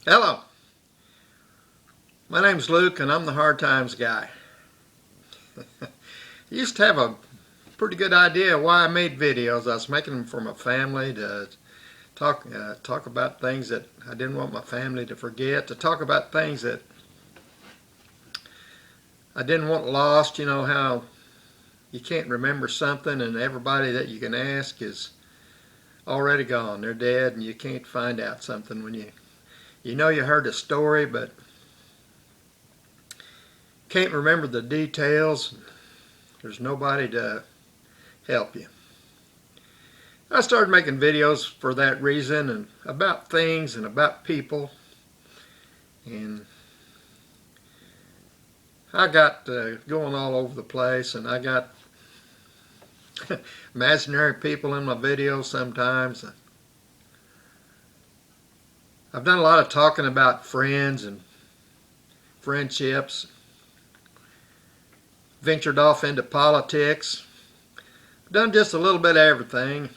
Hello, my name's Luke and I'm the Hard Times guy. I used to have a pretty good idea why I made videos. I was making them for my family to talk about things that I didn't want my family to forget, to talk about things that I didn't want lost. You know how you can't remember something and everybody that you can ask is already gone. They're dead and you can't find out something when you know you heard a story but can't remember the details. There's nobody to help you. I started making videos for that reason, and about things and about people, and I got going all over the place, and I got imaginary people in my videos sometimes. I've done a lot of talking about friends and friendships, ventured off into politics, done just a little bit of everything.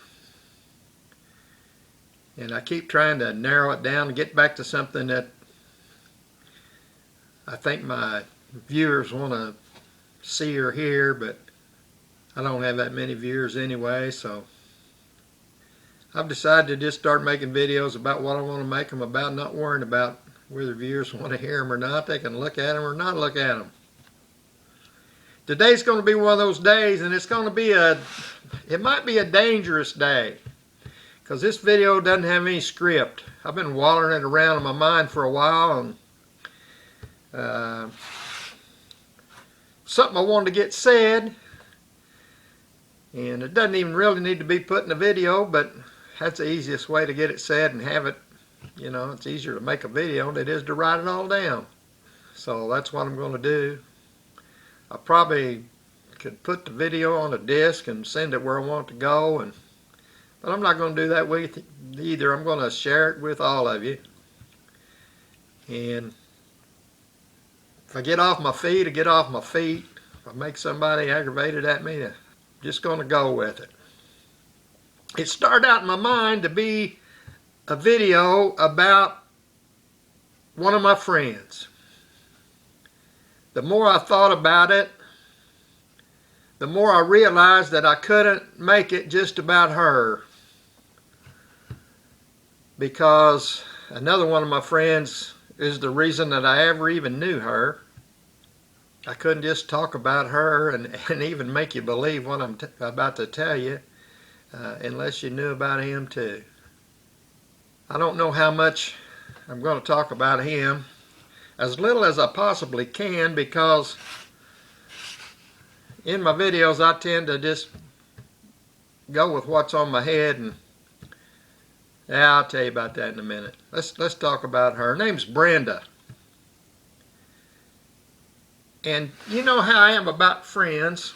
And I keep trying to narrow it down and get back to something that I think my viewers want to see or hear, but I don't have that many viewers anyway, so I've decided to just start making videos about what I want to make them about, not worrying about whether viewers want to hear them or not. They can look at them or not look at them. Today's going to be one of those days, and it's going to be it might be a dangerous day, because this video doesn't have any script. I've been wallering it around in my mind for a while, and something I wanted to get said, and it doesn't even really need to be put in a video, but that's the easiest way to get it said and have it. You know, it's easier to make a video than it is to write it all down. So that's what I'm going to do. I probably could put the video on a disc and send it where I want it to go, but I'm not going to do that with either. I'm going to share it with all of you. And if I get off my feet, I get off my feet. If I make somebody aggravated at me, I'm just going to go with it. It started out in my mind to be a video about one of my friends. The more I thought about it, the more I realized that I couldn't make it just about her, because another one of my friends is the reason that I ever even knew her. I couldn't just talk about her and even make you believe what I'm about to tell you unless you knew about him too. I don't know how much I'm going to talk about him. As little as I possibly can, because in my videos I tend to just go with what's on my head, and yeah, I'll tell you about that in a minute. Let's talk about her. Her name's Brenda. And you know how I am about friends.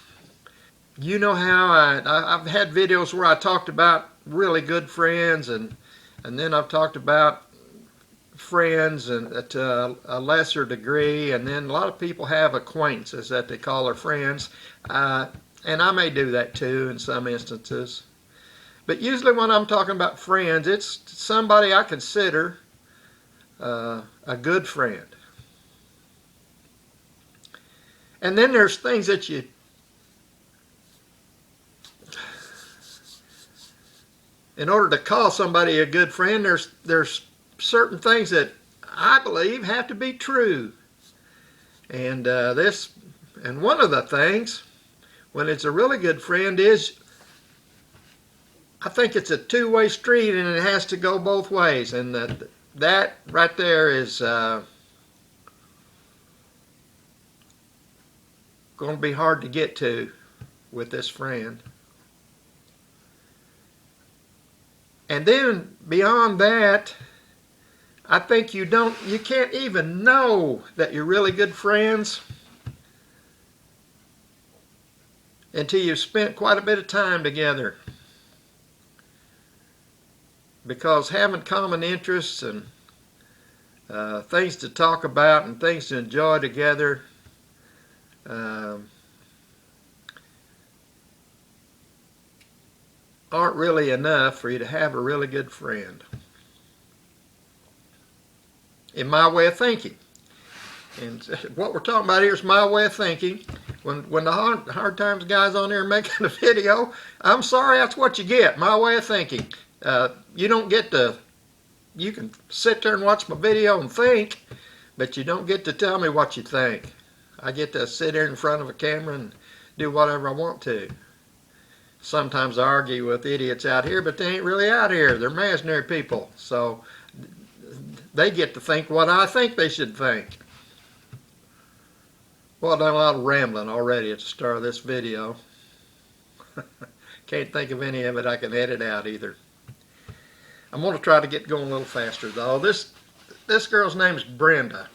You know how I've had videos where I talked about really good friends, and then I've talked about friends and to a lesser degree, and then a lot of people have acquaintances that they call their friends, and I may do that too in some instances. But usually when I'm talking about friends, it's somebody I consider a good friend. And then there's things that in order to call somebody a good friend, there's certain things that I believe have to be true. And one of the things, when it's a really good friend, is I think it's a two-way street, and it has to go both ways. And that right there is going to be hard to get to with this friend. And then beyond that, I think you can't even know that you're really good friends until you've spent quite a bit of time together. Because having common interests and things to talk about and things to enjoy together aren't really enough for you to have a really good friend. in my way of thinking. And what we're talking about here is my way of thinking. When the hard times guys on there making a video, I'm sorry, that's what you get. My way of thinking. You don't get to. You can sit there and watch my video and think, but you don't get to tell me what you think. I get to sit here in front of a camera and do whatever I want to. Sometimes I argue with idiots out here, but they ain't really out here. They're imaginary people, so they get to think what I think they should think. Well, I've done a lot of rambling already at the start of this video. Can't think of any of it I can edit out either. I'm going to try to get going a little faster though. This girl's name is Brenda.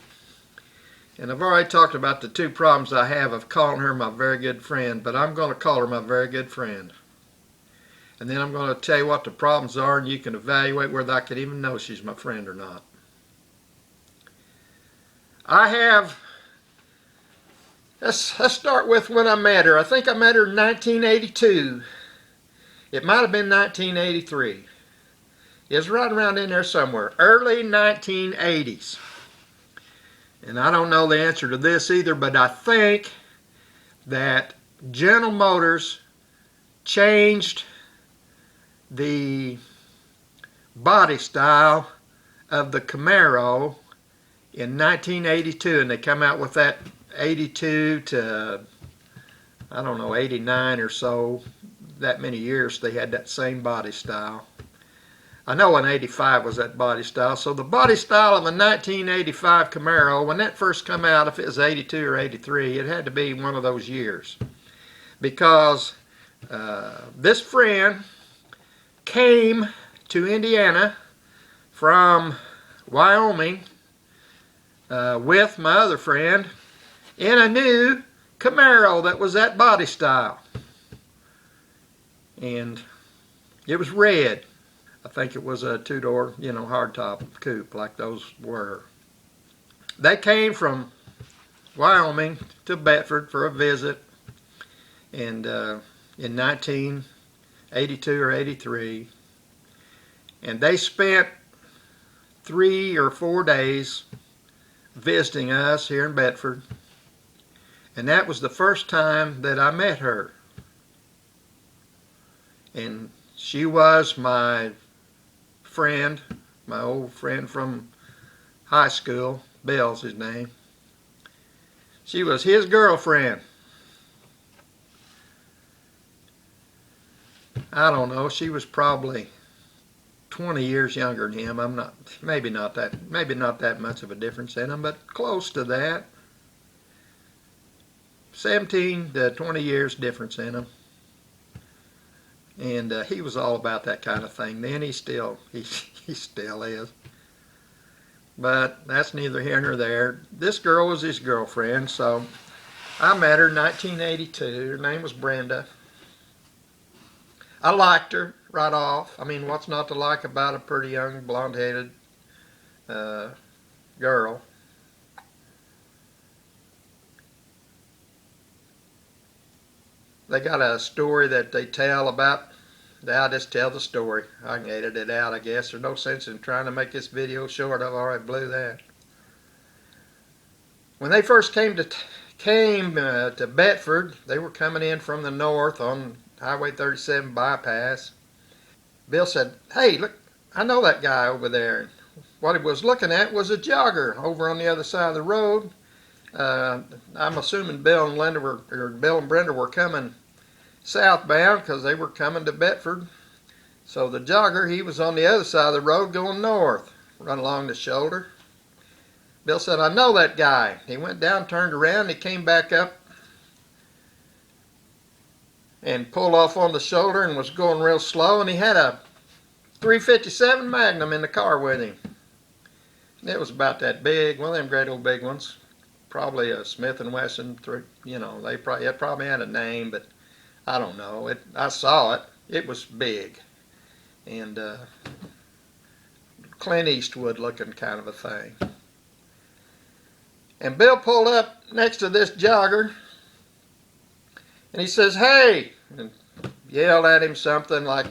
And I've already talked about the two problems I have of calling her my very good friend, but I'm going to call her my very good friend. And then I'm going to tell you what the problems are, and you can evaluate whether I can even know she's my friend or not. Let's start with when I met her. I think I met her in 1982. It might have been 1983. It was right around in there somewhere. Early 1980s. And I don't know the answer to this either, but I think that General Motors changed the body style of the Camaro in 1982, and they come out with that 82 to, I don't know, 89 or so. That many years they had that same body style. I know in 85 was that body style. So the body style of a 1985 Camaro, when that first come out, if it was 82 or 83, it had to be one of those years. Because this friend came to Indiana from Wyoming with my other friend in a new Camaro that was that body style. And it was red. I think it was a two-door, hardtop coupe like those were. They came from Wyoming to Bedford for a visit, and in 1982 or 83, and they spent 3 or 4 days visiting us here in Bedford, and that was the first time that I met her. And she was my friend, my old friend from high school. Bill's his name. She was his girlfriend. I don't know, she was probably 20 years younger than him. Maybe not that much of a difference in them, but close to that. 17 to 20 years difference in them. And he was all about that kind of thing then. He still is. But that's neither here nor there. This girl was his girlfriend, so I met her in 1982. Her name was Brenda. I liked her right off. I mean, what's not to like about a pretty young, blonde-headed girl? They got a story that they tell about. I'll just tell the story. I can edit it out, I guess. There's no sense in trying to make this video short. I've already blew that. When they first came to Bedford, they were coming in from the north on Highway 37 bypass. Bill said, "Hey, look, I know that guy over there." What he was looking at was a jogger over on the other side of the road. I'm assuming Bill and Brenda were coming southbound because they were coming to Bedford. So the jogger, he was on the other side of the road going north, run along the shoulder. Bill said, "I know that guy." He went down, turned around, he came back up and pulled off on the shoulder and was going real slow, and he had a 357 Magnum in the car with him. It was about that big, one of them great old big ones. Probably a Smith & Wesson, it probably had a name, but I don't know. I saw it. It was big. And Clint Eastwood looking kind of a thing. And Bill pulled up next to this jogger, and he says, "Hey," and yelled at him something like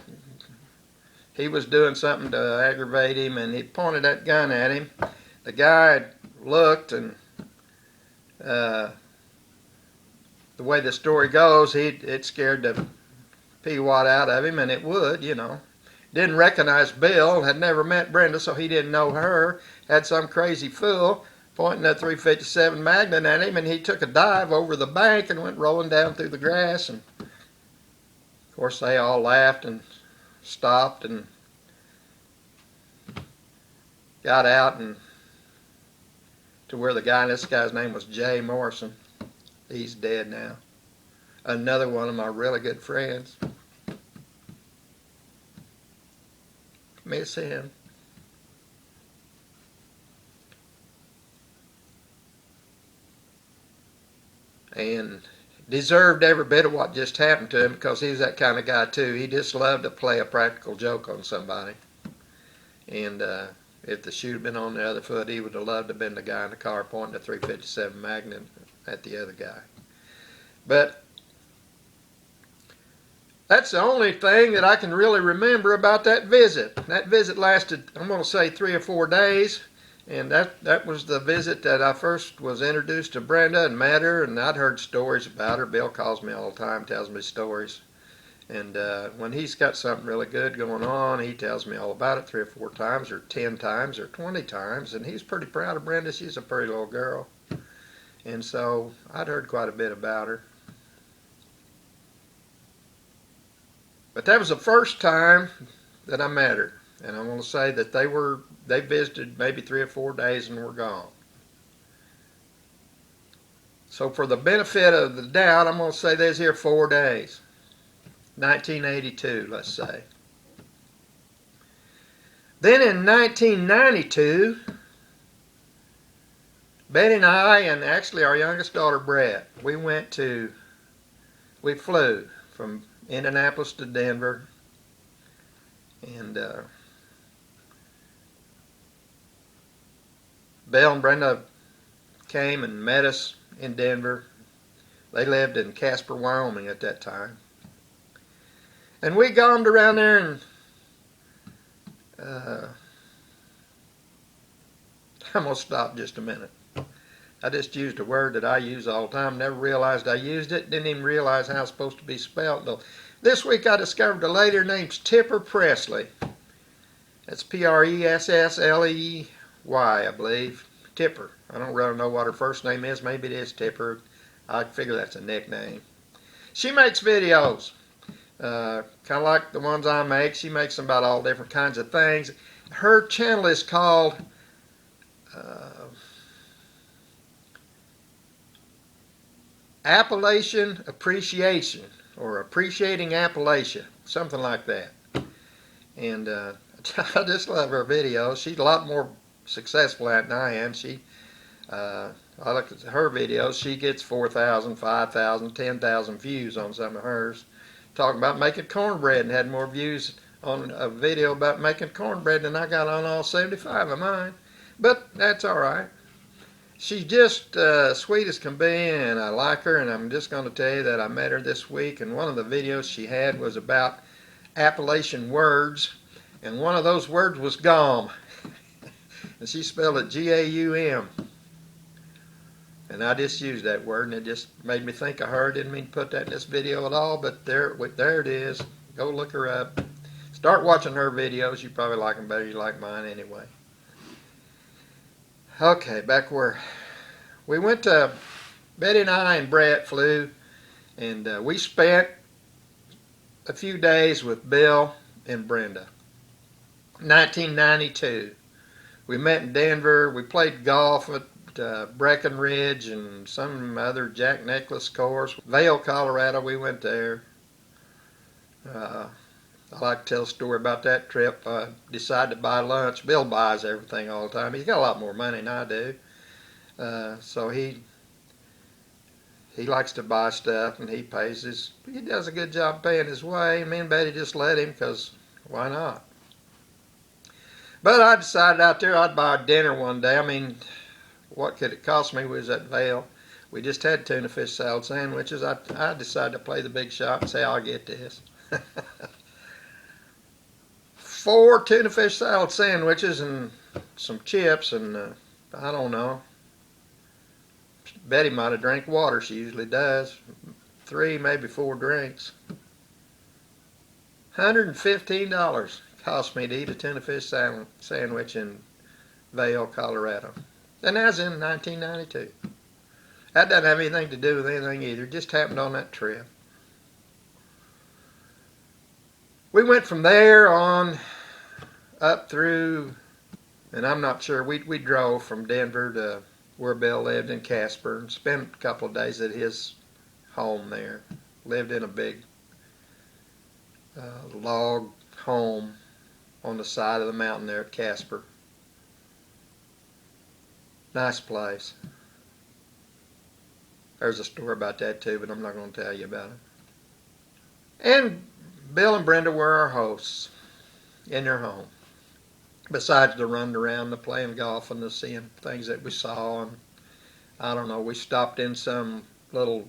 he was doing something to aggravate him, and he pointed that gun at him. the guy looked, and the way the story goes, it scared the peewat out of him, and it would, you know. Didn't recognize Bill, had never met Brenda, so he didn't know her. Had some crazy fool pointing a .357 Magnum at him, and he took a dive over the bank and went rolling down through the grass. And of course, they all laughed and stopped and got out and to where the guy, this guy's name was Jay Morrison. He's dead now. Another one of my really good friends. Miss him. And deserved every bit of what just happened to him, because he's that kind of guy too. He just loved to play a practical joke on somebody. And if the shoe had been on the other foot, he would have loved to have been the guy in the car pointing a .357 Magnum at the other guy. But that's the only thing that I can really remember about that visit. That visit lasted, I'm going to say, 3 or 4 days. And that was the visit that I first was introduced to Brenda and met her. And I'd heard stories about her. Bill calls me all the time, tells me stories. And when he's got something really good going on, he tells me all about it 3 or 4 times, or 10 times, or 20 times. And he's pretty proud of Brenda. She's a pretty little girl. And so I'd heard quite a bit about her. But that was the first time that I met her. And I want to say that they visited maybe 3 or 4 days and were gone. So for the benefit of the doubt, I'm going to say they was here 4 days. 1982, let's say. Then in 1992, Betty and I, and actually our youngest daughter, Brett, we flew from Indianapolis to Denver, and Bill and Brenda came and met us in Denver. They lived in Casper, Wyoming at that time. And we gommed around there, and I'm going to stop just a minute. I just used a word that I use all the time. Never realized I used it. Didn't even realize how it's supposed to be spelled. Though. This week I discovered a lady. Her name's Tipper Presley. That's Pressley, I believe. Tipper. I don't really know what her first name is. Maybe it is Tipper. I figure that's a nickname. She makes videos. Kind of like the ones I make. She makes them about all different kinds of things. Her channel is called Appalachian Appreciation, or Appreciating Appalachia, something like that. And I just love her videos. She's a lot more successful at it than I am. I look at her videos. She gets 4,000, 5,000, 10,000 views on some of hers. Talking about making cornbread, and had more views on a video about making cornbread than I got on all 75 of mine. But that's all right. She's just sweet as can be, and I like her, and I'm just going to tell you that I met her this week, and one of the videos she had was about Appalachian words, and one of those words was gaum. And she spelled it G-A-U-M. And I just used that word, and it just made me think of her. Didn't mean to put that in this video at all, but there it is. Go look her up. Start watching her videos. You probably like them better than you like mine anyway. Okay, back where we went to, Betty and I and Brett flew, and we spent a few days with Bill and Brenda. 1992. We met in Denver. We played golf at Breckenridge and some other Jack Nicklaus course. Vail, Colorado, we went there. I like to tell a story about that trip. I decided to buy lunch. Bill buys everything all the time. He's got a lot more money than I do. So he likes to buy stuff, and he does a good job paying his way. Me and Betty just let him, because why not? But I decided out there I'd buy dinner one day. I mean, what could it cost me? We was at Vail. We just had tuna fish salad sandwiches. I decided to play the big shot and say, I'll get this. 4 tuna fish salad sandwiches and some chips, and I don't know. Betty might have drank water. She usually does. 3, maybe 4 drinks. $115 cost me to eat a tuna fish sandwich in Vail, Colorado. And that was in 1992. That doesn't have anything to do with anything either. It just happened on that trip. We went from there on up through, and I'm not sure, we drove from Denver to where Bill lived in Casper and spent a couple of days at his home there. Lived in a big log home on the side of the mountain there at Casper. Nice place. There's a story about that too, but I'm not going to tell you about it. And Bill and Brenda were our hosts in their home. Besides the running around, the playing golf, and the seeing things that we saw, and I don't know, we stopped in some little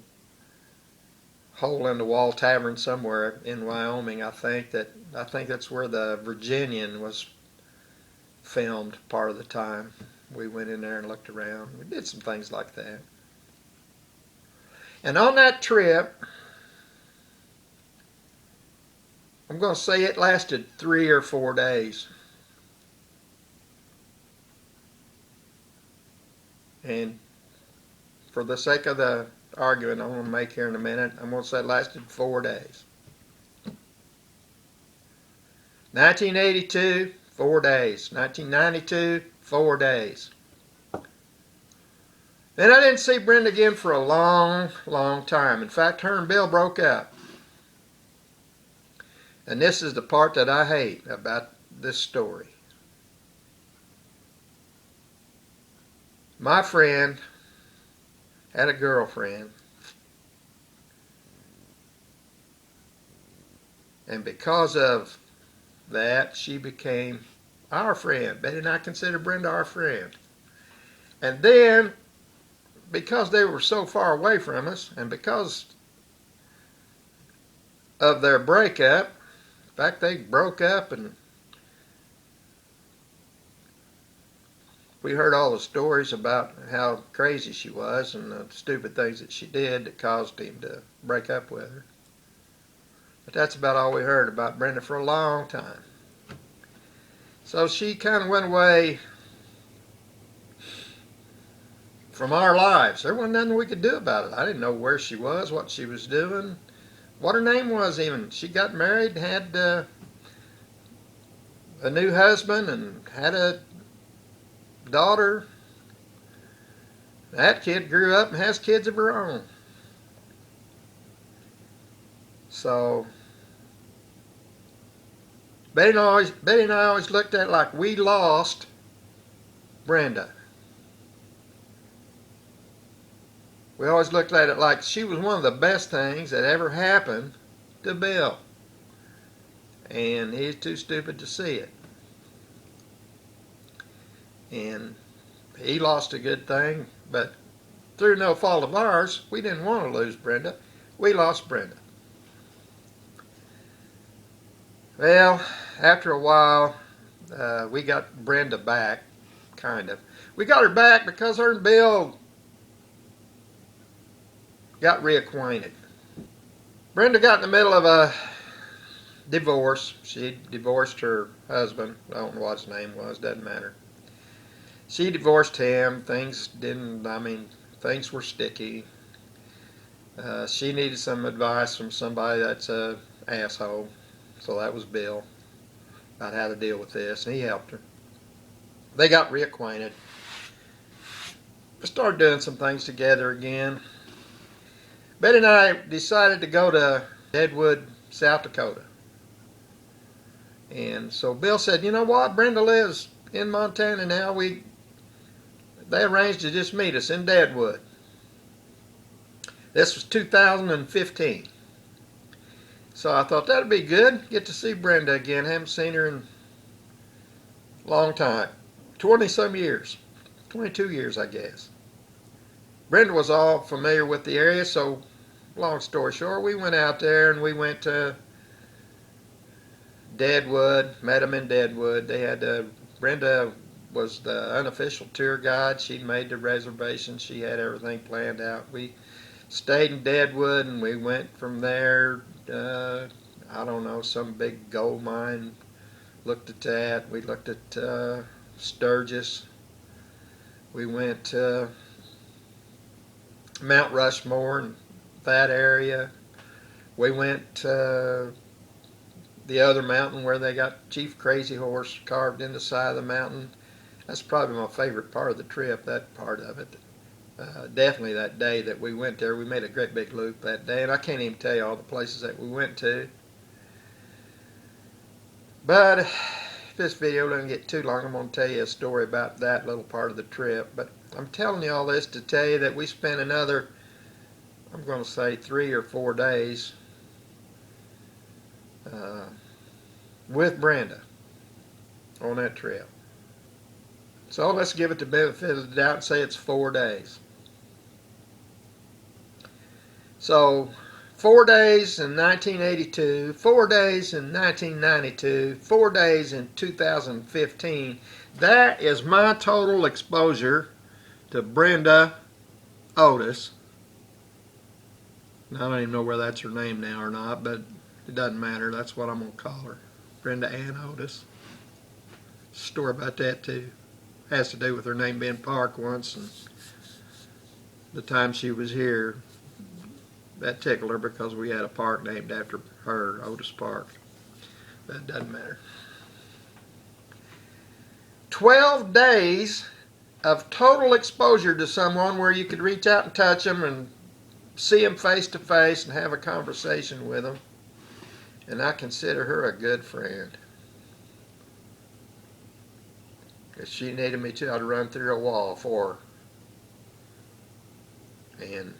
hole in the wall tavern somewhere in Wyoming. I think that's where the Virginian was filmed part of the time. We went in there and looked around. We did some things like that. And on that trip, I'm going to say it lasted 3 or 4 days. And for the sake of the argument I'm going to make here in a minute, I'm going to say it lasted 4 days. 1982, 4 days. 1992, 4 days. Then I didn't see Brenda again for a long, long time. In fact, her and Bill broke up. And this is the part that I hate about this story. My friend had a girlfriend, and because of that, she became our friend. Betty and I consider Brenda our friend. And then, because they were so far away from us, and because of their breakup, in fact, they broke up, and we heard all the stories about how crazy she was and the stupid things that she did that caused him to break up with her. But that's about all we heard about Brenda for a long time. So she kind of went away from our lives. There wasn't nothing we could do about it. I didn't know where she was, what she was doing, what her name was even. She got married, had a new husband, and had a daughter. That kid grew up and has kids of her own. So Betty and I always looked at it like we lost Brenda. We always looked at it like she was one of the best things that ever happened to Bill. And he's too stupid to see it. And he lost a good thing, but through no fault of ours, we didn't want to lose Brenda. We lost Brenda. Well, after a while, we got Brenda back, kind of. We got her back because her and Bill got reacquainted. Brenda got in the middle of a divorce. She divorced her husband. I don't know what his name was, doesn't matter. She divorced him. Things were sticky. She needed some advice from somebody that's a asshole. So that was Bill, about how to deal with this, and he helped her. They got reacquainted. We started doing some things together again. Betty and I decided to go to Deadwood, South Dakota. And so Bill said, you know what, Brenda lives in Montana now. They arranged to just meet us in Deadwood. This was 2015. So I thought that'd be good. Get to see Brenda again. Haven't seen her in a long time. 20-some years. 22 years, I guess. Brenda was all familiar with the area, so long story short, we went out there and we went to Deadwood, met them in Deadwood. Brenda was the unofficial tour guide. She made the reservations. She had everything planned out. We stayed in Deadwood, and we went from there. I don't know, some big gold mine. Looked at that. We looked at Sturgis. We went to Mount Rushmore and that area. We went to the other mountain where they got Chief Crazy Horse carved in the side of the mountain. That's probably my favorite part of the trip, that part of it. Definitely that day that we went there. We made a great big loop that day, and I can't even tell you all the places that we went to. But if this video doesn't get too long, I'm going to tell you a story about that little part of the trip. But I'm telling you all this to tell you that we spent another, I'm going to say 3 or 4 days with Brenda on that trip. So let's give it the benefit of the doubt and say it's 4 days. So 4 days in 1982, 4 days in 1992, 4 days in 2015. That is my total exposure to Brenda Otis. I don't even know whether that's her name now or not, but it doesn't matter. That's what I'm going to call her. Brenda Ann Otis. Story about that too. Has to do with her name being Park once, and the time she was here, that tickled her because we had a park named after her, Otis Park. That doesn't matter. 12 days of total exposure to someone where you could reach out and touch them and see them face to face and have a conversation with them. And I consider her a good friend. If she needed me to, I'd run through a wall for her. And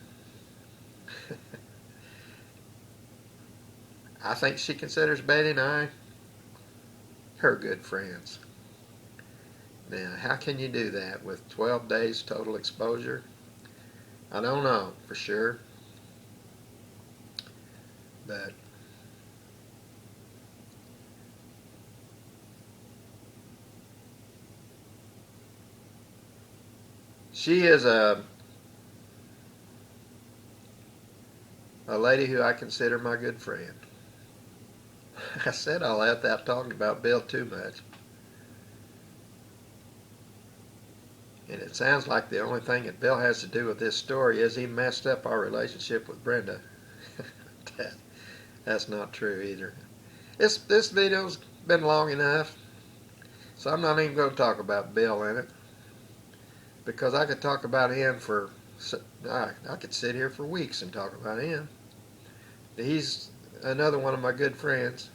I think she considers Betty and I her good friends. Now, how can you do that with 12 days total exposure? I don't know for sure. But she is a lady who I consider my good friend. I said all that without talking about Bill too much. And it sounds like the only thing that Bill has to do with this story is he messed up our relationship with Brenda. That's not true either. This video's been long enough, so I'm not even going to talk about Bill in it, because I could talk about him for, I could sit here for weeks and talk about him. He's another one of my good friends,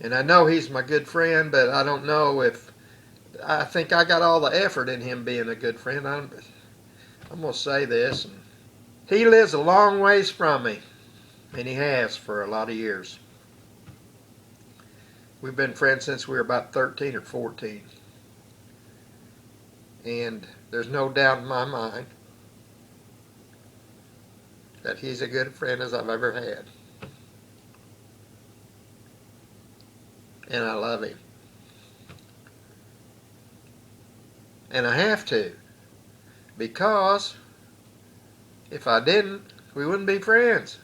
and I know he's my good friend, but I don't know if, I think I got all the effort in him being a good friend. I'm going to say this, and he lives a long ways from me, and he has for a lot of years. We've been friends since we were about 13 or 14. And there's no doubt in my mind that he's a good friend as I've ever had. And I love him. And I have to, because if I didn't, we wouldn't be friends.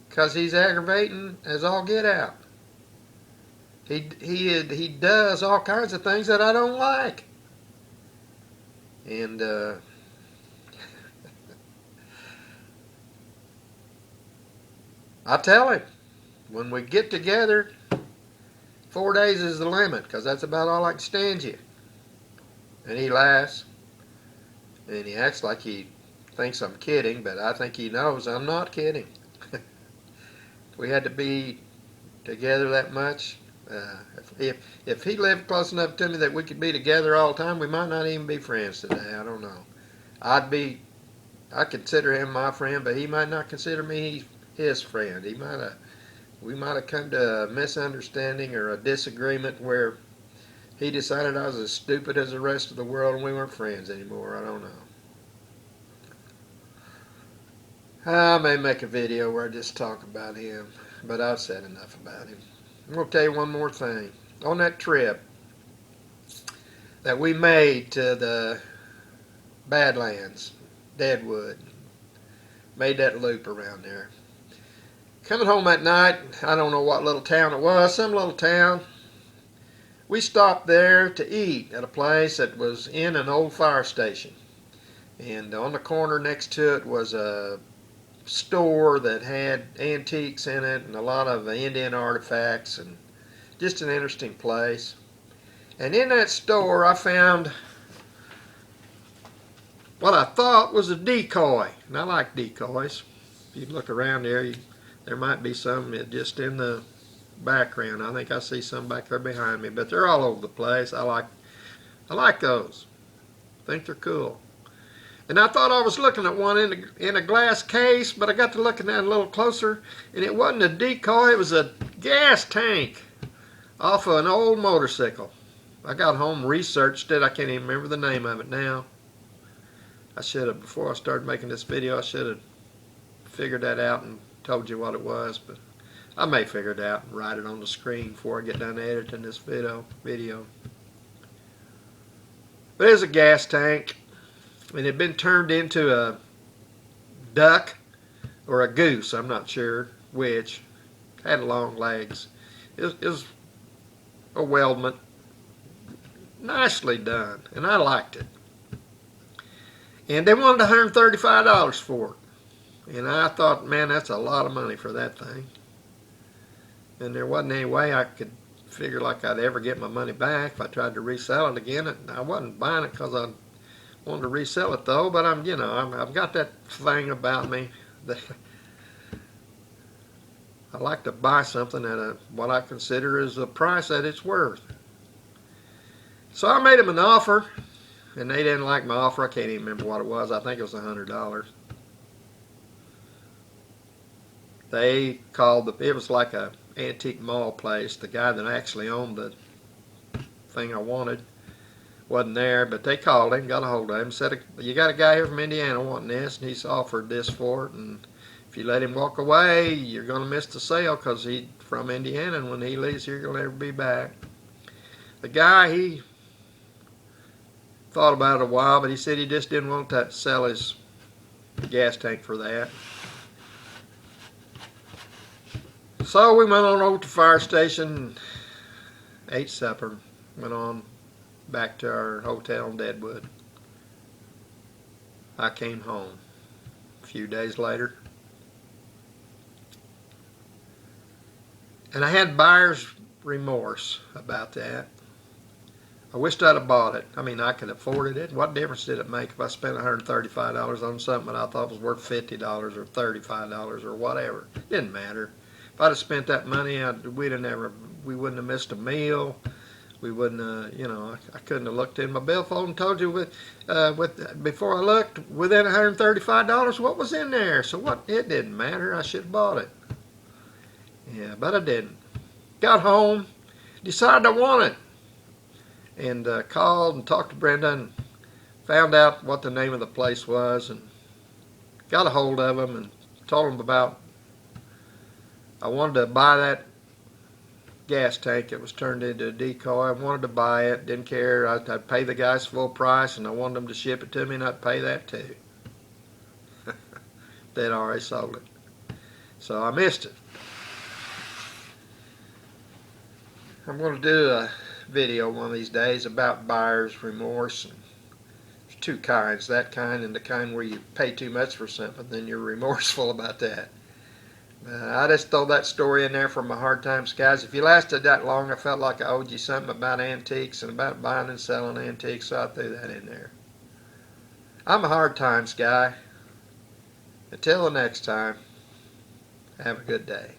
Because he's aggravating as all get out. He does all kinds of things that I don't like. And I tell him, when we get together, 4 days is the limit, because that's about all I can stand you. And he laughs, and he acts like he thinks I'm kidding, but I think he knows I'm not kidding. If we had to be together that much, if he lived close enough to me that we could be together all the time, we might not even be friends today. I don't know. I consider him my friend, but he might not consider me his friend. We might have come to a misunderstanding or a disagreement where he decided I was as stupid as the rest of the world and we weren't friends anymore. I don't know. I may make a video where I just talk about him, but I've said enough about him. I'm going to tell you one more thing. On that trip, that we made to the Badlands, Deadwood. Made that loop around there. Coming home that night, I don't know what little town it was, some little town. We stopped there to eat at a place that was in an old fire station. And on the corner next to it was a store that had antiques in it and a lot of Indian artifacts, and just an interesting place. And in that store I found what I thought was a decoy. And I like decoys. If you look around there, there might be some just in the background. I think I see some back there behind me, but they're all over the place. I like those. I think they're cool. And I thought I was looking at one in a glass case, but I got to looking at it a little closer, and it wasn't a decoy. It was a gas tank off of an old motorcycle. I got home, researched it. I can't even remember the name of it now. I should have, before I started making this video, I should have figured that out and told you what it was, but I may figure it out and write it on the screen before I get done editing this video. But it was a gas tank, and it had been turned into a duck or a goose, I'm not sure which. Had long legs. It was a weldment, nicely done, and I liked it. And they wanted $135 for it. And I thought, man, that's a lot of money for that thing. And there wasn't any way I could figure like I'd ever get my money back if I tried to resell it again. And I wasn't buying it because I wanted to resell it though, but I've got that thing about me that I like to buy something at what I consider is a price that it's worth. So I made them an offer, and they didn't like my offer. I can't even remember what it was. I think it was $100. They called it was like a antique mall place. The guy that actually owned the thing I wanted wasn't there, but they called him, got a hold of him, said, you got a guy here from Indiana wanting this, and he's offered this for it, and if you let him walk away, you're going to miss the sale because he's from Indiana, and when he leaves here, he'll never be back. The guy, he thought about it a while, but he said he just didn't want to sell his gas tank for that. So we went on over to the fire station, ate supper, went on back to our hotel in Deadwood. I came home a few days later, and I had buyer's remorse about that. I wished I'd have bought it. I mean, I could have afforded it. What difference did it make if I spent $135 on something that I thought was worth $50 or $35 or whatever? It didn't matter. If I'd have spent that money, we wouldn't have missed a meal. We wouldn't, I couldn't have looked in my billfold and told you before I looked within $135 what was in there. So it didn't matter. I should have bought it. Yeah, but I didn't. Got home, decided I wanted it. And called and talked to Brenda and found out what the name of the place was and got a hold of them and told them about I wanted to buy that gas tank that was turned into a decoy. I wanted to buy it, didn't care. I'd pay the guys full price, and I wanted them to ship it to me, and I'd pay that too. They'd already sold it. So I missed it. I'm going to do a video one of these days about buyer's remorse. And there's two kinds, that kind and the kind where you pay too much for something, then you're remorseful about that. I just throw that story in there for my hard times, guys. If you lasted that long, I felt like I owed you something about antiques and about buying and selling antiques, so I threw that in there. I'm a hard times guy. Until the next time, have a good day.